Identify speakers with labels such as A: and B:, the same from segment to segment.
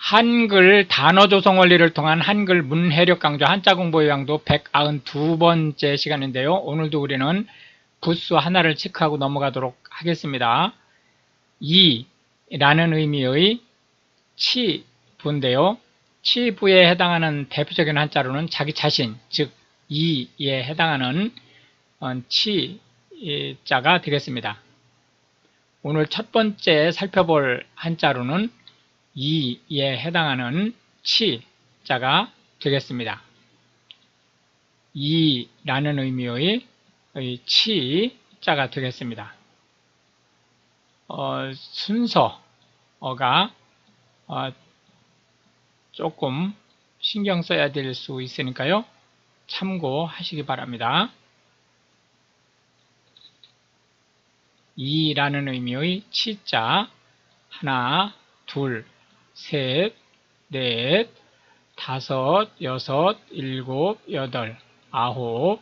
A: 한글 단어 조성 원리를 통한 한글 문해력 강좌 한자 공부 요양도 192번째 시간인데요. 오늘도 우리는 부수 하나를 체크하고 넘어가도록 하겠습니다. 이라는 의미의 치부인데요. 치부에 해당하는 대표적인 한자로는 자기 자신, 즉 이에 해당하는 치자가 되겠습니다. 오늘 첫 번째 살펴볼 한자로는 이에 해당하는 치자가 되겠습니다. 이라는 의미의 치자가 되겠습니다. 순서가 조금 신경 써야 될 수 있으니까요. 참고하시기 바랍니다. 이라는 의미의 치자 하나, 둘, 셋, 넷, 다섯, 여섯, 일곱, 여덟, 아홉,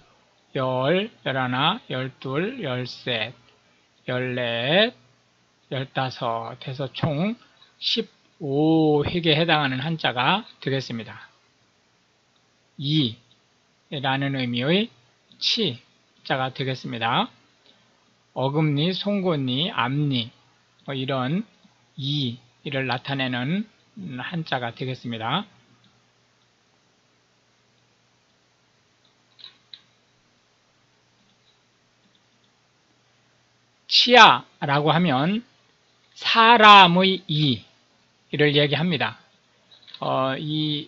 A: 열, 열하나, 열둘, 열셋, 열넷, 열다섯 해서 총 15획에 해당하는 한자가 되겠습니다. 이라는 의미의 치자가 되겠습니다. 어금니, 송곳니, 앞니 이런 이를 나타내는 한자가 되겠습니다. 치아라고 하면 사람의 이를 얘기합니다. 이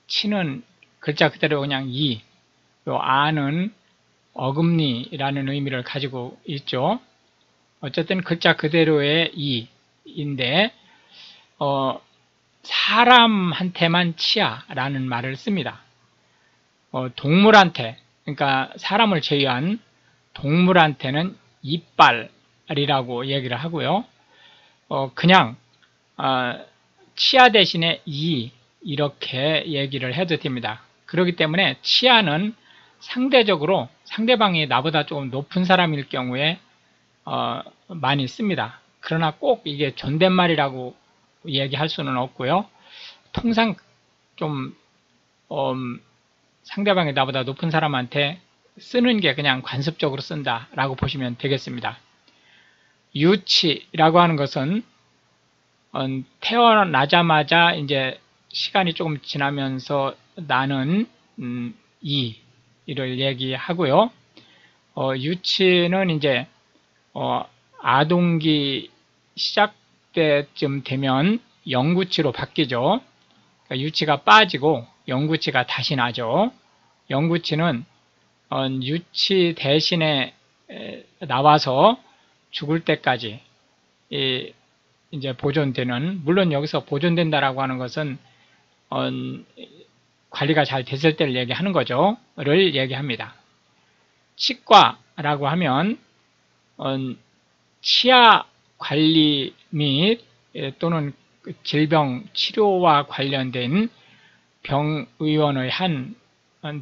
A: 치는 글자 그대로 그냥 요 아는 어금니라는 의미를 가지고 있죠. 어쨌든 글자 그대로의 이인데 사람한테만 치아라는 말을 씁니다. 동물한테, 그러니까 사람을 제외한 동물한테는 이빨이라고 얘기를 하고요. 그냥 치아 대신에 이렇게 얘기를 해도 됩니다. 그렇기 때문에 치아는 상대적으로 상대방이 나보다 조금 높은 사람일 경우에 많이 씁니다. 그러나 꼭 이게 존댓말이라고 얘기할 수는 없고요. 통상 좀 상대방이 나보다 높은 사람한테 쓰는 게 그냥 관습적으로 쓴다라고 보시면 되겠습니다. 유치라고 하는 것은 태어나자마자 이제 시간이 조금 지나면서 나는 이를 얘기하고요. 유치는 이제 아동기 시작 때쯤 되면 영구치로 바뀌죠. 그러니까 유치가 빠지고 영구치가 다시 나죠. 영구치는 유치 대신에 나와서 죽을 때까지 이제 보존되는, 물론 여기서 보존된다라고 하는 것은 관리가 잘 됐을 때를 얘기하는 거죠. 를 얘기합니다. 치과라고 하면 치아 관리 및 또는 질병 치료와 관련된 병의원의 한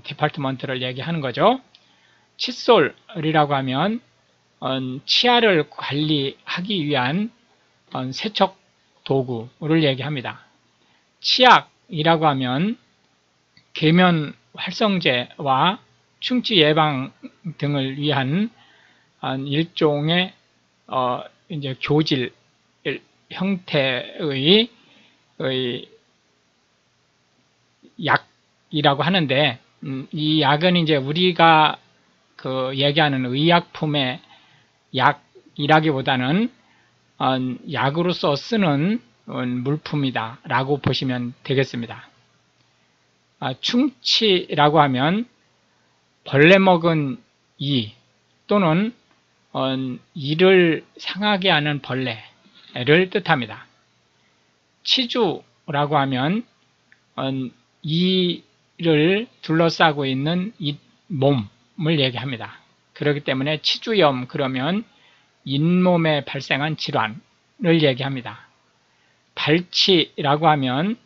A: 디파트먼트를 얘기하는 거죠. 칫솔이라고 하면 치아를 관리하기 위한 세척 도구를 얘기합니다. 치약이라고 하면 계면 활성제와 충치 예방 등을 위한 일종의 이제 교질 형태의 약이라고 하는데 이 약은 이제 우리가 얘기하는 의약품의 약이라기보다는 약으로서 쓰는 물품이다 라고 보시면 되겠습니다. 충치라고 하면 벌레 먹은 이 또는 이를 상하게 하는 벌레를 뜻합니다. 치주라고 하면 이를 둘러싸고 있는 잇몸을 얘기합니다. 그렇기 때문에 치주염 그러면 잇몸에 발생한 질환을 얘기합니다. 발치라고 하면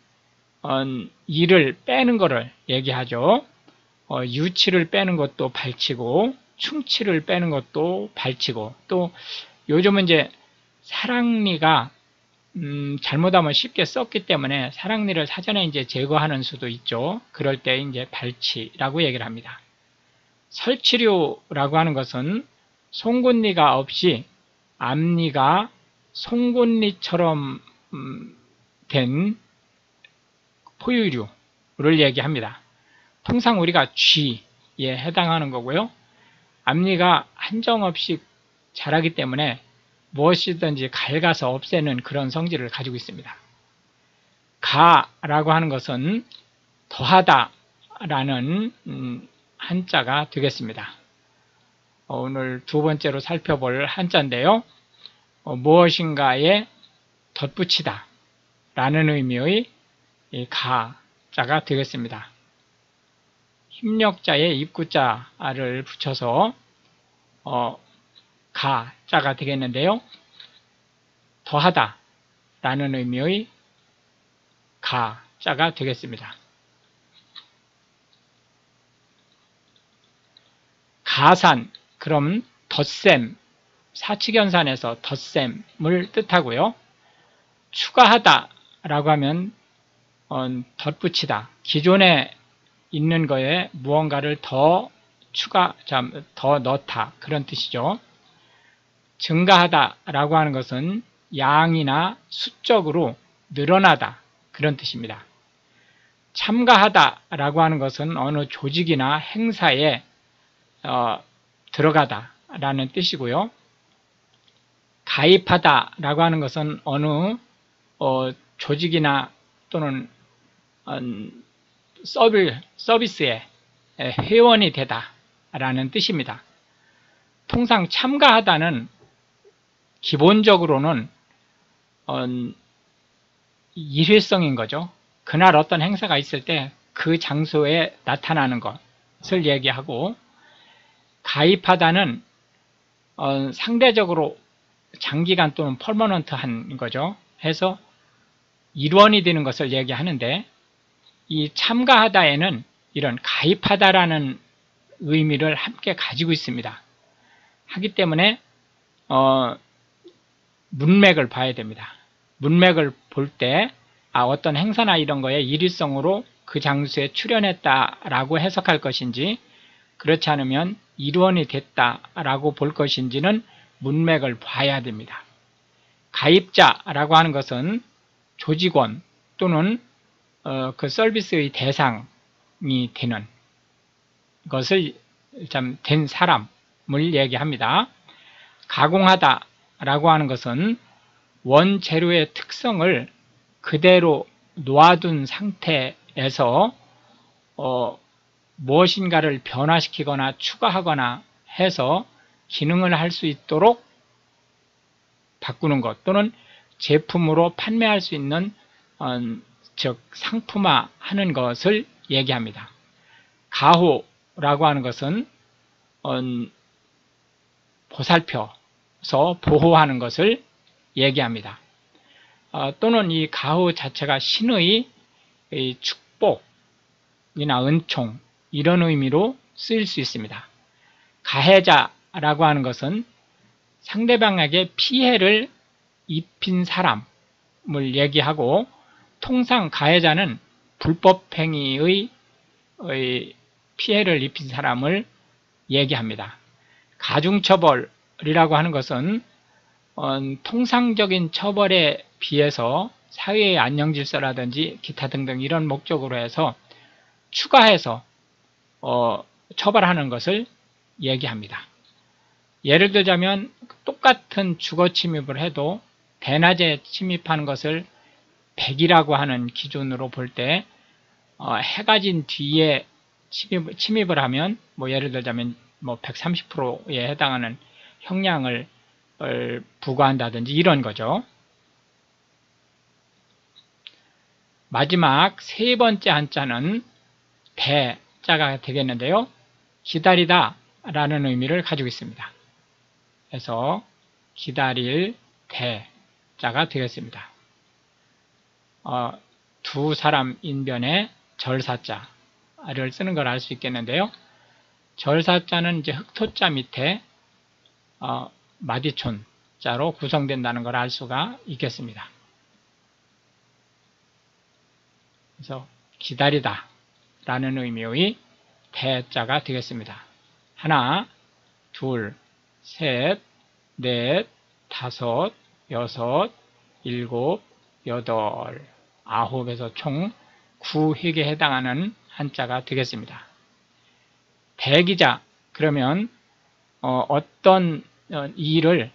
A: 이를 빼는 것을 얘기하죠. 유치를 빼는 것도 발치고 충치를 빼는 것도 발치고, 또 요즘은 이제 사랑니가 잘못하면 쉽게 썼기 때문에 사랑니를 사전에 이제 제거하는 수도 있죠. 그럴 때 이제 발치라고 얘기를 합니다. 설치류라고 하는 것은 송곳니가 없이 앞니가 송곳니처럼 된 포유류를 얘기합니다. 통상 우리가 쥐에 해당하는 거고요. 앞니가 한정없이 자라기 때문에 무엇이든지 갉아서 없애는 그런 성질을 가지고 있습니다. 가라고 하는 것은 더하다 라는 한자가 되겠습니다. 오늘 두 번째로 살펴볼 한자인데요. 무엇인가에 덧붙이다 라는 의미의 가자가 되겠습니다. 힘력자에 입구자를 붙여서 가자가 되겠는데요. 더하다 라는 의미의 가자가 되겠습니다. 가산, 그럼 덧셈, 사칙연산에서 덧셈을 뜻하고요. 추가하다 라고 하면 덧붙이다, 기존에 있는 거에 무언가를 더 넣다, 그런 뜻이죠. 증가하다 라고 하는 것은 양이나 수적으로 늘어나다, 그런 뜻입니다. 참가하다 라고 하는 것은 어느 조직이나 행사에 들어가다 라는 뜻이고요. 가입하다 라고 하는 것은 어느 조직이나 또는 서비스에 회원이 되다 라는 뜻입니다. 통상 참가하다는 기본적으로는 일회성인 거죠. 그날 어떤 행사가 있을 때 그 장소에 나타나는 것을 얘기하고, 가입하다는 상대적으로 장기간 또는 퍼머넌트한 거죠. 해서 일원이 되는 것을 얘기하는데, 이 참가하다에는 이런 가입하다라는 의미를 함께 가지고 있습니다. 하기 때문에 문맥을 봐야 됩니다. 문맥을 볼 때 어떤 행사나 이런 거에 일회성으로 그 장소에 출연했다라고 해석할 것인지, 그렇지 않으면 일원이 됐다라고 볼 것인지는 문맥을 봐야 됩니다. 가입자라고 하는 것은 조직원 또는 그 서비스의 대상이 되는 것을 된 사람을 얘기합니다. 가공하다라고 하는 것은 원재료의 특성을 그대로 놓아둔 상태에서 무엇인가를 변화시키거나 추가하거나 해서 기능을 할 수 있도록 바꾸는 것, 또는 제품으로 판매할 수 있는 즉 상품화하는 것을 얘기합니다. 가호라고 하는 것은 보살펴서 보호하는 것을 얘기합니다. 또는 이 가호 자체가 신의 축복이나 은총, 이런 의미로 쓰일 수 있습니다. 가해자라고 하는 것은 상대방에게 피해를 입힌 사람을 얘기하고, 통상 가해자는 불법행위의 피해를 입힌 사람을 얘기합니다. 가중처벌이라고 하는 것은 통상적인 처벌에 비해서 사회의 안녕질서라든지 기타 등등 이런 목적으로 해서 추가해서 처벌하는 것을 얘기합니다. 예를 들자면 똑같은 주거 침입을 해도 대낮에 침입하는 것을 100이라고 하는 기준으로 볼 때 해가 진 뒤에 침입을 하면 예를 들자면 130%에 해당하는 형량을 부과한다든지 이런 거죠. 마지막 세 번째 한자는 대자가 되겠는데요. 기다리다 라는 의미를 가지고 있습니다. 그래서 기다릴 대자가 되겠습니다. 두 사람 인변에 절사자를 쓰는 걸 알 수 있겠는데요. 절사자는 이제 흑토자 밑에 마디촌자로 구성된다는 걸 알 수가 있겠습니다. 그래서 기다리다 라는 의미의 대자가 되겠습니다. 하나, 둘, 셋, 넷, 다섯, 여섯, 일곱, 여덟, 아홉에서 총 9획에 해당하는 한자가 되겠습니다. 대기자, 그러면 어떤 일을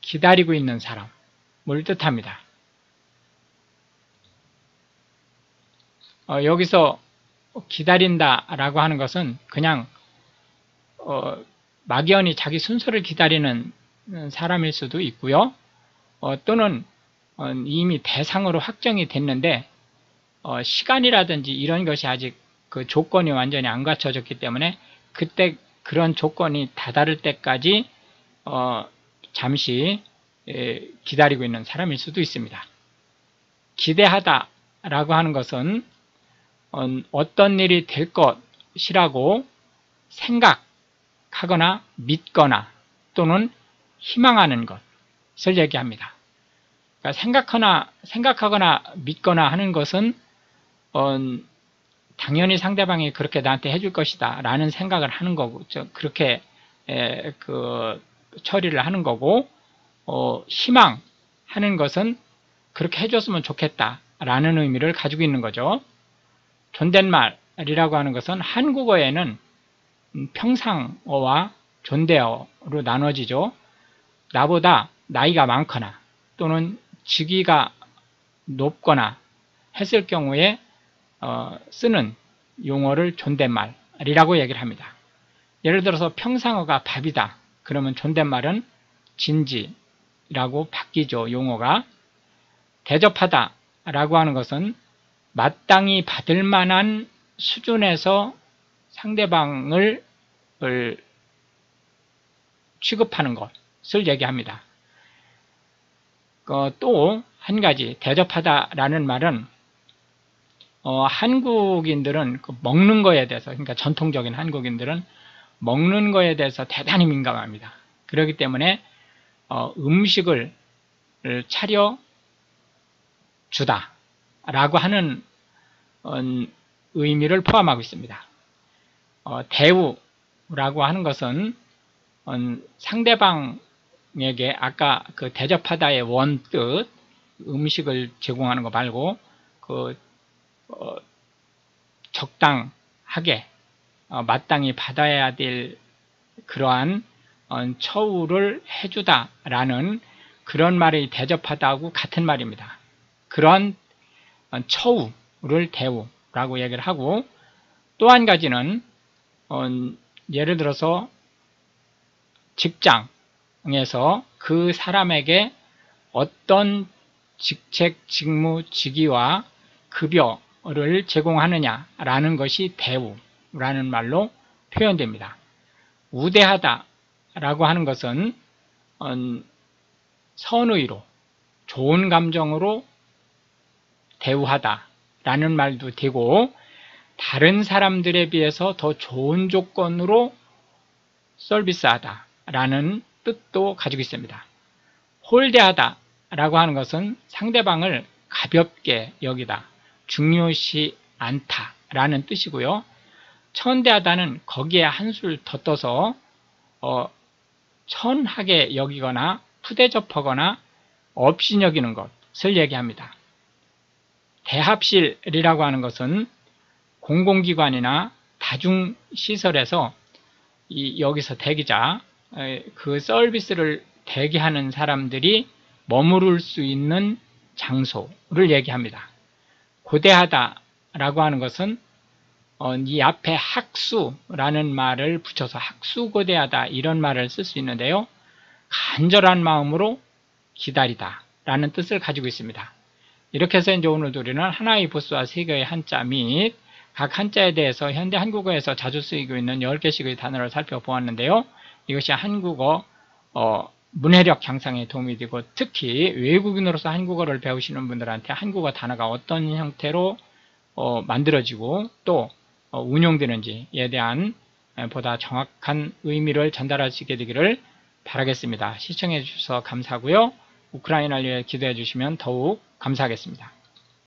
A: 기다리고 있는 사람을 뜻합니다. 여기서 기다린다 라고 하는 것은 그냥 막연히 자기 순서를 기다리는 사람일 수도 있고요. 또는 이미 대상으로 확정이 됐는데 시간이라든지 이런 것이 아직 그 조건이 완전히 안 갖춰졌기 때문에 그때 그런 조건이 다다를 때까지 잠시 기다리고 있는 사람일 수도 있습니다. 기대하다 라고 하는 것은 어떤 일이 될 것이라고 생각하거나 믿거나 또는 희망하는 것을 얘기합니다. 그러니까 생각하거나 믿거나 하는 것은 당연히 상대방이 그렇게 나한테 해줄 것이다 라는 생각을 하는 거고, 그렇게 처리를 하는 거고, 희망하는 것은 그렇게 해줬으면 좋겠다 라는 의미를 가지고 있는 거죠. 존댓말이라고 하는 것은 한국어에는 평상어와 존대어로 나눠지죠. 나보다 나이가 많거나 또는 직위가 높거나 했을 경우에 쓰는 용어를 존댓말이라고 얘기를 합니다. 예를 들어서 평상어가 밥이다. 그러면 존댓말은 진지라고 바뀌죠. 용어가. 대접하다 라고 하는 것은 마땅히 받을 만한 수준에서 상대방을 취급하는 것을 얘기합니다. 또 한 가지 대접하다라는 말은 한국인들은 먹는 거에 대해서, 그러니까 전통적인 한국인들은 먹는 거에 대해서 대단히 민감합니다. 그렇기 때문에 음식을 차려 주다 라고 하는 의미를 포함하고 있습니다. 대우라고 하는 것은 상대방에게 아까 그 대접하다의 원뜻, 음식을 제공하는 거 말고 적당하게 마땅히 받아야 될 그러한 처우를 해주다 라는 그런 말이 대접하다하고 같은 말입니다. 그런 처우를 대우라고 얘기를 하고, 또 한 가지는 예를 들어서 직장에서 그 사람에게 어떤 직책, 직무, 직위와 급여를 제공하느냐라는 것이 대우라는 말로 표현됩니다. 우대하다라고 하는 것은 선의로, 좋은 감정으로 대우하다라는 말도 되고, 다른 사람들에 비해서 더 좋은 조건으로 서비스하다라는 뜻도 가지고 있습니다. 홀대하다라고 하는 것은 상대방을 가볍게 여기다, 중요시 않다라는 뜻이고요. 천대하다는 거기에 한술 더 떠서 천하게 여기거나 푸대접하거나 업신여기는 것을 얘기합니다. 대합실이라고 하는 것은 공공기관이나 다중시설에서 여기서 대기자, 그 서비스를 대기하는 사람들이 머무를 수 있는 장소를 얘기합니다. 고대하다라고 하는 것은 이 앞에 학수라는 말을 붙여서 학수고대하다 이런 말을 쓸 수 있는데요. 간절한 마음으로 기다리다 라는 뜻을 가지고 있습니다. 이렇게 해서 이제 오늘 우리는 하나의 보스와 세 개의 한자 및 각 한자에 대해서 현대 한국어에서 자주 쓰이고 있는 10개씩의 단어를 살펴보았는데요. 이것이 한국어 문해력 향상에 도움이 되고, 특히 외국인으로서 한국어를 배우시는 분들한테 한국어 단어가 어떤 형태로 만들어지고 또 운용되는지에 대한 보다 정확한 의미를 전달하시게 되기를 바라겠습니다. 시청해 주셔서 감사하고요. 우크라이나를 위해 기도해 주시면 더욱 감사하겠습니다.